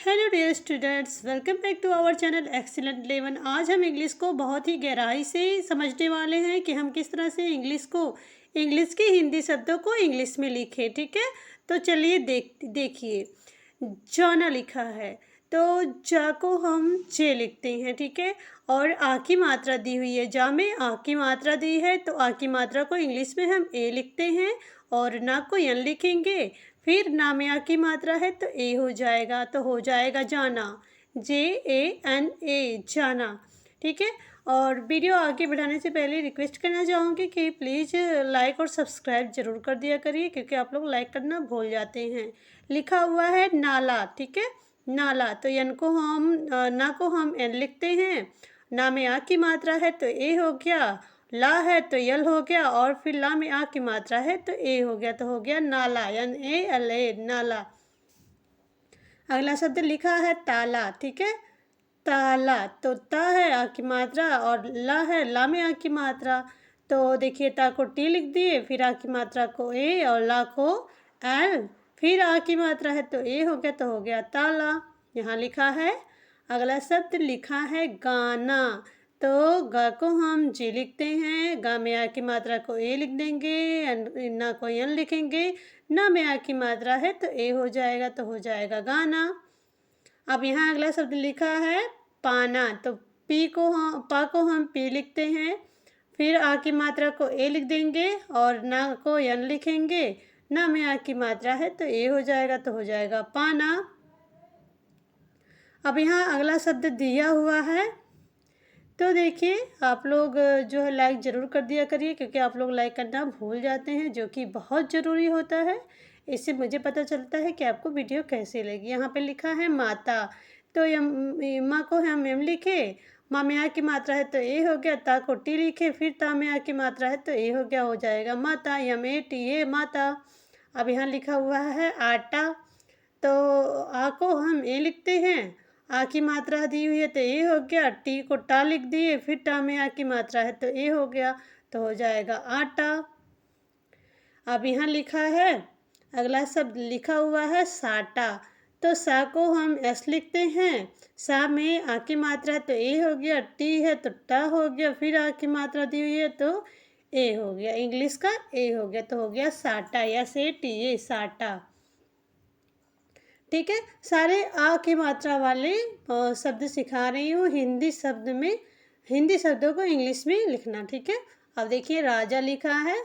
Hello dear students, welcome back to our channel excellent 11। आज हम English को बहुत ही गहराई से समझने वाले हैं कि हम किस तरह से इंग्लिश के हिंदी शब्दों को इंग्लिश में लिखें। ठीक है, तो चलिए देखिए। जाना लिखा है तो जा को हम जे लिखते हैं। ठीक है, और आ की मात्रा दी हुई है। जा में आ की मात्रा दी है तो आ की मात्रा को इंग्लिश में हम ए लिखते हैं और ना को यन लिखेंगे। फिर ना में आ की मात्रा है तो ए हो जाएगा, तो हो जाएगा जाना, JANA, जाना। ठीक है, और वीडियो आगे बढ़ाने से पहले रिक्वेस्ट करना चाहूँगी कि प्लीज़ लाइक और सब्सक्राइब ज़रूर कर दिया करिए, क्योंकि आप लोग लाइक करना भूल जाते हैं। लिखा हुआ है नाला। ठीक है, नाला, तो यन को हम ना को हम एन लिखते हैं। ना में आ की मात्रा है तो ए हो गया, ला है तो यल हो गया, और फिर ला में आ की मात्रा है तो ए हो गया, तो हो गया नाला, NALA, नाला। अगला शब्द लिखा है ताला। ठीक है, ताला, तो ता है आ की मात्रा और ला है ला में आ की मात्रा। तो देखिए, ता को टी लिख दिए, फिर आ की मात्रा को ए और ला को एल, फिर आ की मात्रा है तो ए हो गया, तो हो गया ताला। यहाँ लिखा है। अगला शब्द लिखा है गाना। तो गा को हम जी लिखते हैं, गा में आ की मात्रा को ए लिख देंगे, ना को यन लिखेंगे। ना में आ की मात्रा है तो ए हो जाएगा, तो हो जाएगा गाना। अब यहाँ अगला शब्द लिखा है पाना। तो पा को हम पी लिखते हैं, फिर आ की मात्रा को ए लिख देंगे और ना को यन लिखेंगे। ना में आ की मात्रा है तो ए हो जाएगा, तो हो जाएगा पाना। अब यहाँ अगला शब्द दिया हुआ है, तो देखिए आप लोग जो है लाइक ज़रूर कर दिया करिए, क्योंकि आप लोग लाइक करना भूल जाते हैं, जो कि बहुत ज़रूरी होता है। इससे मुझे पता चलता है कि आपको वीडियो कैसे लगी। यहाँ पे लिखा है माता, तो माँ को हम एम लिखे, माँ में आ की मात्रा है तो ए हो गया, ता को टी लिखे, फिर ता में आ की मात्रा है तो ए हो गया, हो जाएगा माता, MATA, माता। अब यहाँ लिखा हुआ है आटा। तो आ को हम ए लिखते हैं, आ की मात्रा दी हुई है तो ए हो गया, टी को टा लिख दिए, फिर टा में आ की मात्रा है तो ए हो गया, तो हो जाएगा आटा। अब यहाँ लिखा है, अगला शब्द लिखा हुआ है साटा। तो सा को हम एस लिखते हैं, सा में आ की मात्रा है तो ए हो गया, टी है तो टा हो गया, फिर आ की मात्रा दी हुई है तो ए हो गया, इंग्लिश का ए हो गया, तो हो गया साटा, SATA, साटा। ठीक है, सारे आ की मात्रा वाले शब्द सिखा रही हूँ हिंदी शब्द में, हिंदी शब्दों को इंग्लिश में लिखना। ठीक है, अब देखिए राजा लिखा है,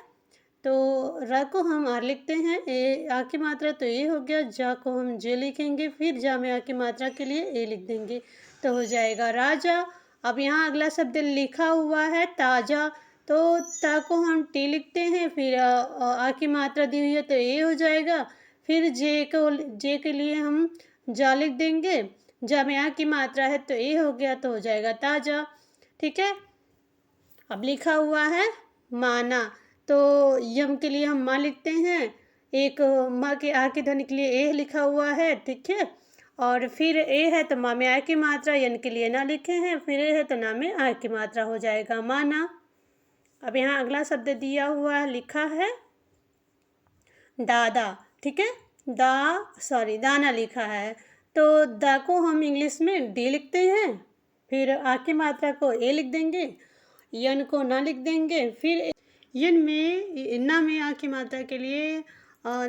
तो रा को हम आर लिखते हैं, ए आ की मात्रा तो ए हो गया, जा को हम जे लिखेंगे, फिर जा में आ की मात्रा के लिए ए लिख देंगे, तो हो जाएगा राजा। अब यहाँ अगला शब्द लिखा हुआ है ताजा। तो ता को हम टी लिखते हैं, फिर आ की मात्रा दी हुई है तो ए हो जाएगा, फिर जे के लिए हम जा लिख देंगे, जा में आ की मात्रा है तो ए हो गया, तो हो जाएगा ताजा। ठीक है, अब लिखा हुआ है माना। तो यम के लिए हम माँ लिखते हैं, एक माँ के आ की ध्वनि के लिए ए लिखा हुआ है। ठीक है, और फिर ए है तो माँ में आ की मात्रा, यन के लिए ना लिखे हैं, फिर ए है तो ना में आ की मात्रा, हो जाएगा माना। अब यहाँ अगला शब्द दिया हुआ है, लिखा है दादा। ठीक है, दाना लिखा है। तो दा को हम इंग्लिश में डी लिखते हैं, फिर आ की मात्रा को ए लिख देंगे, यन को ना लिख देंगे, फिर यन में ना में आ की मात्रा के लिए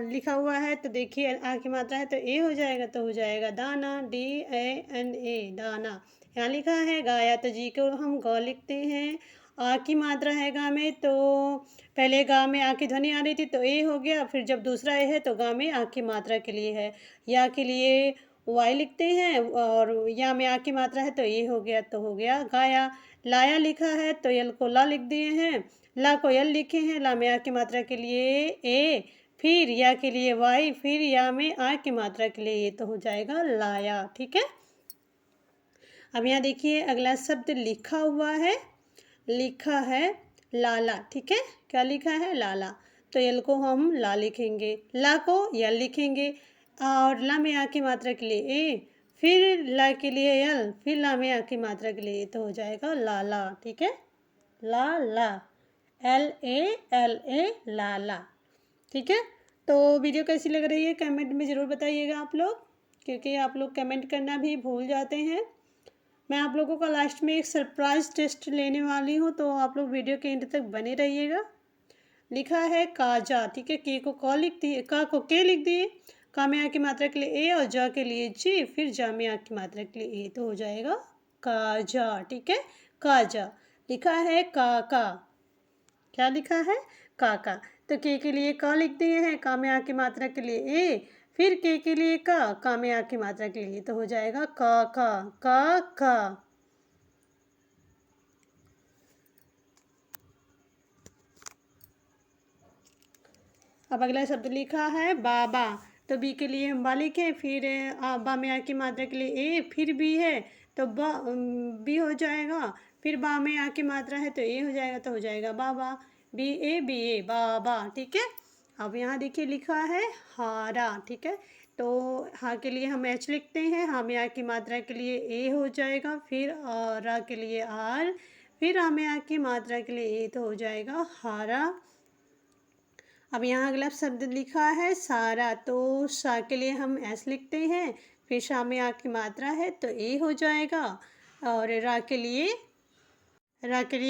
लिखा हुआ है, तो देखिए आ की मात्रा है तो ए हो जाएगा, तो हो जाएगा दाना, DANA, दाना। यहाँ लिखा है गाया, तो जी को हम ग लिखते हैं, आ की मात्रा है गा में, तो पहले गा में आ की ध्वनि आ रही थी तो ए हो गया, फिर जब दूसरा ए है तो गा में आ की मात्रा के लिए है, या के लिए वाई लिखते हैं, और या में आ की मात्रा है तो ए हो गया, तो हो गया गाया। लाया लिखा है तो यल को ला लिख दिए हैं, ला को यल लिखे हैं, ला में आ की मात्रा के लिए ए, फिर या के लिए वाई, फिर या में आ की मात्रा के लिए ए, तो हो जाएगा लाया। ठीक है, अब यहाँ देखिए अगला शब्द लिखा हुआ है, लिखा है लाला। ठीक है, क्या लिखा है लाला, तो यल को हम ला लिखेंगे, ला को यल लिखेंगे, और ला में आ की मात्रा के लिए ए, फिर ला के लिए यल, फिर ला में आ की मात्रा के लिए ए, तो हो जाएगा लाला। ठीक है, ला, LALA, लाला। ठीक है, तो वीडियो कैसी लग रही है कमेंट में ज़रूर बताइएगा आप लोग। क्योंकि आप लोग कमेंट करना भी भूल जाते हैं। मैं आप लोगों का लास्ट में एक सरप्राइज टेस्ट लेने वाली हूँ, तो आप लोग वीडियो के एंड तक बने रहिएगा। लिखा है काजा, ठीक है। के को क लिख दिए, का को के लिख दिए, का में आ की मात्रा के लिए ए और जा के लिए जी, फिर जा में आ की मात्रा के लिए ए, तो हो जाएगा काजा, ठीक है। काजा। लिखा है काका, क्या लिखा है? काका। तो के लिए का लिख दिए हैं, का में आ की मात्रा के लिए ए, फिर के लिए का में आ की मात्रा के लिए, तो हो जाएगा काका, का। अब अगला शब्द लिखा है बाबा। तो बी के लिए हम बा लिखें, फिर बा में आ की मात्रा के लिए ए, फिर बी है तो बी हो जाएगा, फिर बा में आ की मात्रा है तो ए हो जाएगा, तो हो जाएगा बाबा, बी ए बाबा, ठीक है। अब यहाँ देखिए लिखा है हारा, ठीक है। तो हा के लिए हम एच लिखते हैं, हा में आ की मात्रा के लिए ए हो जाएगा, फिर रा के लिए आर, फिर आ में आ की मात्रा के लिए ए, तो हो जाएगा हारा। अब यहाँ अगला शब्द लिखा है सारा। तो सा के लिए हम एस लिखते हैं, फिर शा में आ की मात्रा है तो ए हो जाएगा, और रा के लिए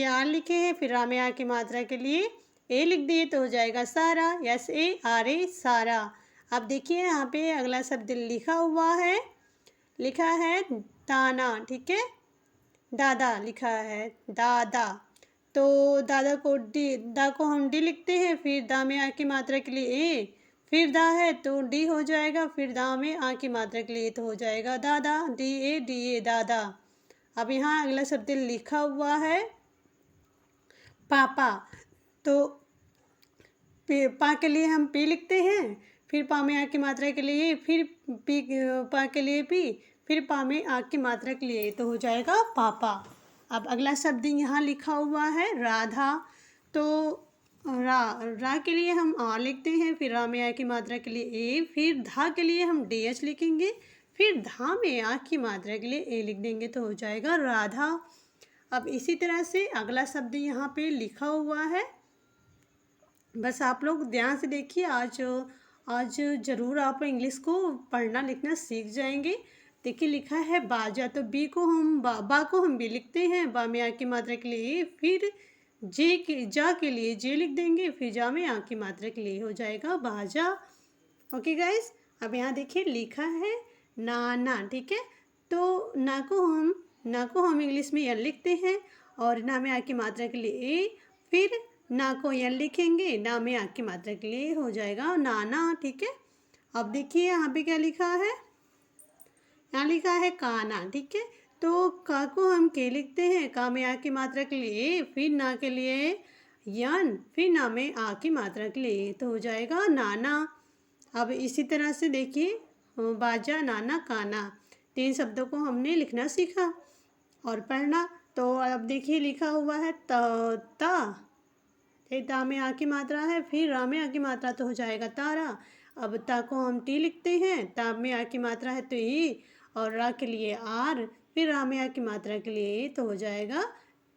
आर लिखे हैं, फिर रा में आ की मात्रा के लिए ए लिख दिए, तो हो जाएगा सारा, एस ए आर ए, सारा। अब देखिए यहाँ पे अगला शब्द लिखा हुआ है, लिखा है दाना, ठीक है। दादा लिखा है, दादा। तो दादा को दा को हम डी लिखते हैं, फिर दा में आ की मात्रा के लिए ए, फिर दा है तो डी हो जाएगा, फिर दा में आ की मात्रा के लिए तो हो जाएगा दादा, डी ए दादा। अब यहाँ अगला शब्द लिखा हुआ है पापा। तो पा के लिए हम पी लिखते हैं, फिर पा में आ की मात्रा के लिए, फिर पी पा के लिए पी, फिर पा में आ की मात्रा के लिए, तो हो जाएगा पापा। अब अगला शब्द यहाँ लिखा हुआ है राधा। तो रा के लिए हम आ लिखते हैं, फिर रा में आ की मात्रा के लिए ए, फिर धा के लिए हम डी एच लिखेंगे, फिर धा में आ की मात्रा के लिए ए लिख देंगे, तो हो जाएगा राधा। अब इसी तरह से अगला शब्द यहाँ पे लिखा हुआ है, बस आप लोग ध्यान से देखिए। आज ज़रूर आप इंग्लिश को पढ़ना लिखना सीख जाएंगे। देखिए लिखा है बाजा। तो बी को हम बा को हम बी लिखते हैं, बा में आ की मात्रा के लिए, फिर जा के लिए जे लिख देंगे, फिर जा में आ की मात्रा के लिए हो जाएगा बाजा। Okay guys. अब यहाँ देखिए लिखा है नाना, ठीक है। तो ना को हम इंग्लिश में एन लिखते हैं, और ना में आ की मात्रा के लिए ए, फिर ना को एन लिखेंगे, ना में आ की मात्रा के लिए हो जाएगा नाना, ठीक है। अब देखिए यहाँ पे क्या लिखा है, यहाँ लिखा है काना, ठीक है। तो का को हम के लिखते हैं, का में आ की मात्रा के लिए, फिर ना के लिए यन, फिर ना में आ की मात्रा के लिए, तो हो जाएगा नाना। अब इसी तरह से देखिए बाजा, नाना, काना, 3 शब्दों को हमने लिखना सीखा और पढ़ना। तो अब देखिए लिखा हुआ है ता, ता में आ की मात्रा है, फिर रा में आ की मात्रा, तो हो जाएगा तारा। अब ता को हम टी लिखते हैं, ता में आ की मात्रा है तो ई, और रा के लिए आर, फिर रा में आ की मात्रा के लिए, तो हो जाएगा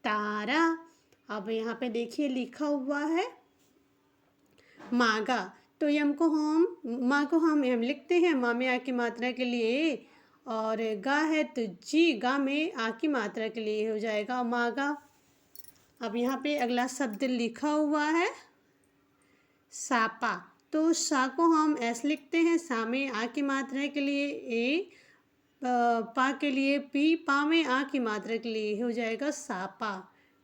तारा। अब यहाँ पे देखिए लिखा हुआ है मागा। तो यम को हम माँ को हम एम लिखते हैं, माँ में आ की मात्रा के लिए, और गा है तो जी, गा में आ की मात्रा के लिए हो जाएगा मागा। अब यहाँ पे अगला शब्द लिखा हुआ है सापा। तो सा को हम एस लिखते हैं, सा में आ की मात्रा के लिए ए, पा के लिए पी, पा में आ की मात्रा के लिए हो जाएगा सापा,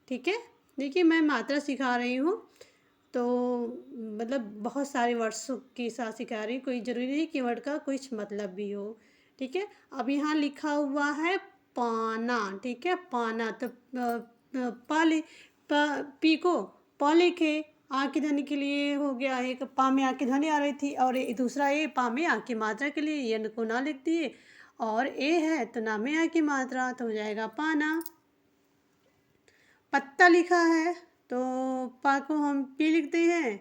ठीक है। देखिए मैं मात्रा सिखा रही हूँ, तो मतलब बहुत सारे वर्ड्स के साथ सिखा रही हूँ, कोई ज़रूरी नहीं कि वर्ड का कुछ मतलब भी हो, ठीक है। अब यहाँ लिखा हुआ है पाना, ठीक है। पाना। तो पी को प लिखे, आ की ध्वनि के लिए हो गया, एक पा में आ की ध्वनि आ रही थी, और दूसरा ए पा में आ की मात्रा के लिए यन को ना लिख दिए, और ए है तो ना में आ की मात्रा, तो हो जाएगा पाना। पत्ता लिखा है, तो पा को हम पी लिखते हैं,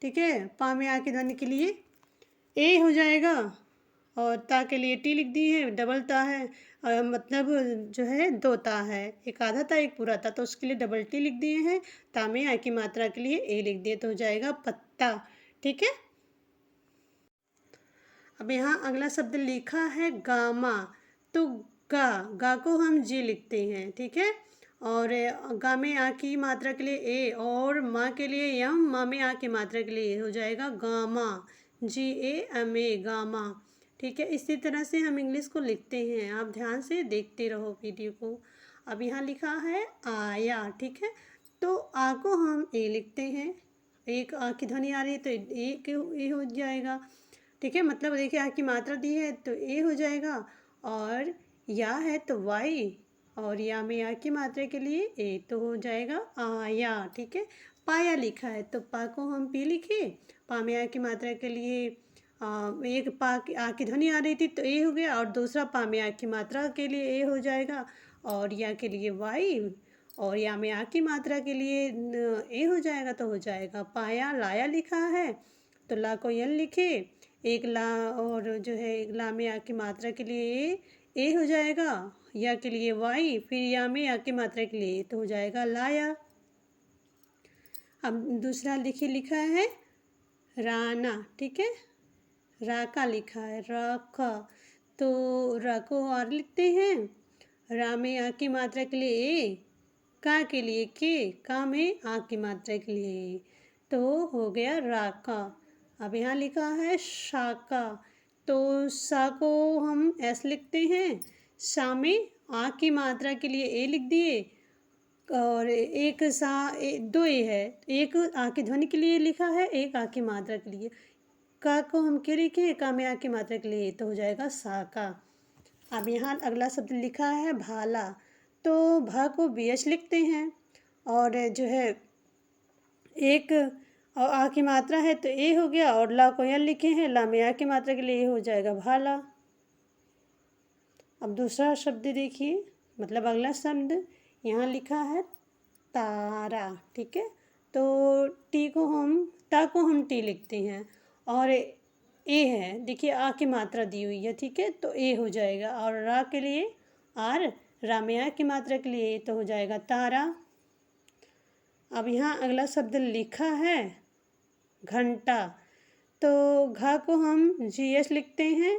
ठीक है। पा में आ की ध्वनि के लिए ए हो जाएगा, और ता के लिए टी लिख दी है, डबल ता है, मतलब जो है 2 ता है, एक आधा ता एक पूरा ता, तो उसके लिए डबल टी लिख दिए हैं, ता में आ की मात्रा के लिए ए लिख दिए, तो हो जाएगा पत्ता, ठीक है। अब यहाँ अगला शब्द लिखा है गामा। तो गा को हम जी लिखते हैं, ठीक है। और गा में आ की मात्रा के लिए ए, और माँ के लिए यम, माँ में आ की मात्रा के लिए हो जाएगा गामा, GAMA, गामा, ठीक है। इसी तरह से हम इंग्लिश को लिखते हैं, आप ध्यान से देखते रहो वीडियो को। अब यहाँ लिखा है आया, ठीक है। तो आ को हम ए लिखते हैं, एक आ की ध्वनि आ रही है तो ए हो जाएगा, ठीक है। मतलब देखिए आ की मात्रा दी है तो ए हो जाएगा, और या है तो वाई, और या में या की मात्रा के लिए ए तो हो जाएगा आया, ठीक है। पाया लिखा है तो पा को हम पी लिखे, पा में या की मात्रा के लिए एक पा आ की ध्वनि आ रही थी तो ए हो गया, और दूसरा पा में आ की मात्रा के लिए ए हो जाएगा, और या के लिए वाई, और या में आ की मात्रा के लिए ए हो जाएगा तो हो जाएगा पाया। लाया लिखा है तो ला को यल लिखे, एक ला और जो है एक ला में आ की मात्रा के लिए ए हो जाएगा, या के लिए वाई, फिर या में या की मात्रा के लिए तो हो जाएगा लाया। अब दूसरा देखिए लिखा है राना, ठीक है। रा का लिखा है रखा, तो रा को और लिखते हैं, रा में आ की मात्रा के लिए ए, का के लिए के, का में आ की मात्रा के लिए, तो हो गया राका। अब यहाँ लिखा है शाका, तो सा को हम एस लिखते हैं, सा में आ की मात्रा के लिए ए लिख दिए, और एक दो ए है, एक आ की ध्वनि के लिए लिखा है, एक आ की मात्रा के लिए। का को हम क्या लिखे, का में आ की मात्रा के लिए तो हो जाएगा साका। अब यहाँ अगला शब्द लिखा है भाला, तो भा को BH लिखते हैं, और जो है एक आ की मात्रा है तो ए हो गया, और ला को यल लिखे हैं, ला में आ की मात्रा के लिए ए हो जाएगा भाला। अब दूसरा शब्द देखिए, मतलब अगला शब्द यहाँ लिखा है तारा, ठीक है। तो ता को हम टी लिखते हैं, और ए है, देखिए आ की मात्रा दी हुई है, ठीक है, तो ए हो जाएगा, और रा के लिए आर, रा में आ की मात्रा के लिए तो हो जाएगा तारा। अब यहाँ अगला शब्द लिखा है घंटा, तो घा को हम GH लिखते हैं,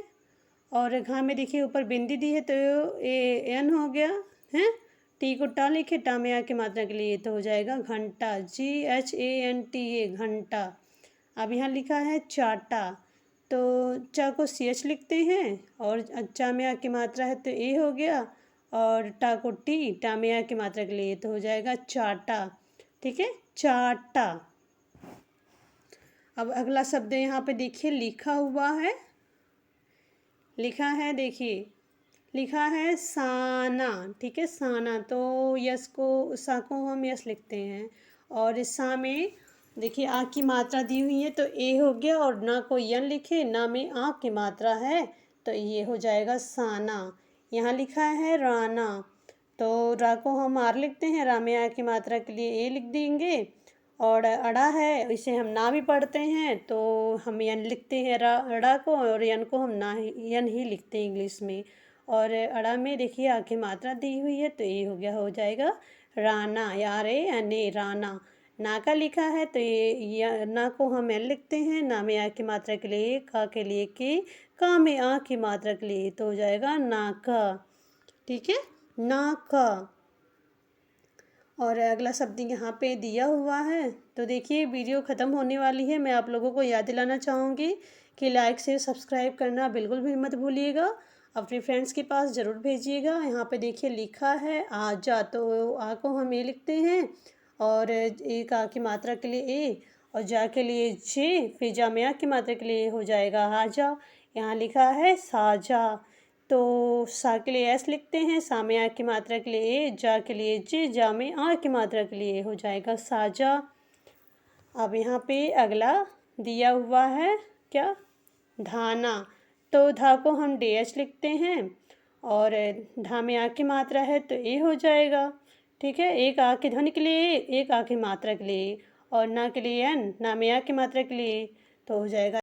और घा में देखिए ऊपर बिंदी दी है तो एन हो गया है, टी को टा लिखे, टा में आ की मात्रा के लिए तो हो जाएगा घंटा, GHANTA, घंटा। अब यहाँ लिखा है चाटा, तो चा को CH लिखते हैं, और चा में आ की मात्रा है तो ए हो गया, और टा को टी, टा में आ की मात्रा के लिए तो हो जाएगा चाटा, ठीक है, चाटा। अब अगला शब्द यहाँ पे देखिए लिखा हुआ है, लिखा है देखिए, लिखा है साना, ठीक है, साना, तो यस को सा को हम यस लिखते हैं, और सा में देखिए आ की मात्रा दी हुई है तो ए हो गया, और ना को यन लिखे, ना में आ की मात्रा है तो ये हो जाएगा साना। यहाँ लिखा है राना, तो रा को हम आर लिखते हैं, रा में आ की मात्रा के लिए ए लिख देंगे, और अड़ा है इसे हम ना भी पढ़ते हैं तो हम यन लिखते हैं अड़ा को, और यन को हम ना यन ही लिखते हैं इंग्लिश में, और अड़ा में देखिए आ की मात्रा दी हुई है तो ये हो गया, हो जाएगा राना, यार ए राना। ना का लिखा है तो ये ना को हम एल लिखते हैं, ना में आ की मात्रा के लिए का के लिए के, का में आ की मात्रा के लिए तो हो जाएगा नाका, ठीक है, नाका। और अगला शब्द यहाँ पे दिया हुआ है, तो देखिए वीडियो ख़त्म होने वाली है, मैं आप लोगों को याद दिलाना चाहूँगी कि लाइक से सब्सक्राइब करना बिल्कुल भी मत भूलिएगा, अपने फ्रेंड्स के पास ज़रूर भेजिएगा। यहाँ पे देखिए लिखा है आजा, तो आ को हम ए लिखते हैं, और एक आ की मात्रा के लिए ए, और जा के लिए जे, फिर जा में आ की मात्रा के लिए हो जाएगा आजा। यहाँ लिखा है साजा, तो सा के लिए एस लिखते हैं, सा में आ की मात्रा के लिए ए, जा के लिए जे, जा में आ की मात्रा के लिए हो जाएगा साजा। अब यहाँ पे अगला दिया हुआ है क्या, धाना, तो धा को हम DH लिखते हैं, और धा में आ की मात्रा है तो ए हो जाएगा, ठीक है, एक आ की ध्वनि के लिए, एक आ की मात्रा के लिए, और ना के लिए एन, ना में आ की मात्रा के लिए तो हो जाएगा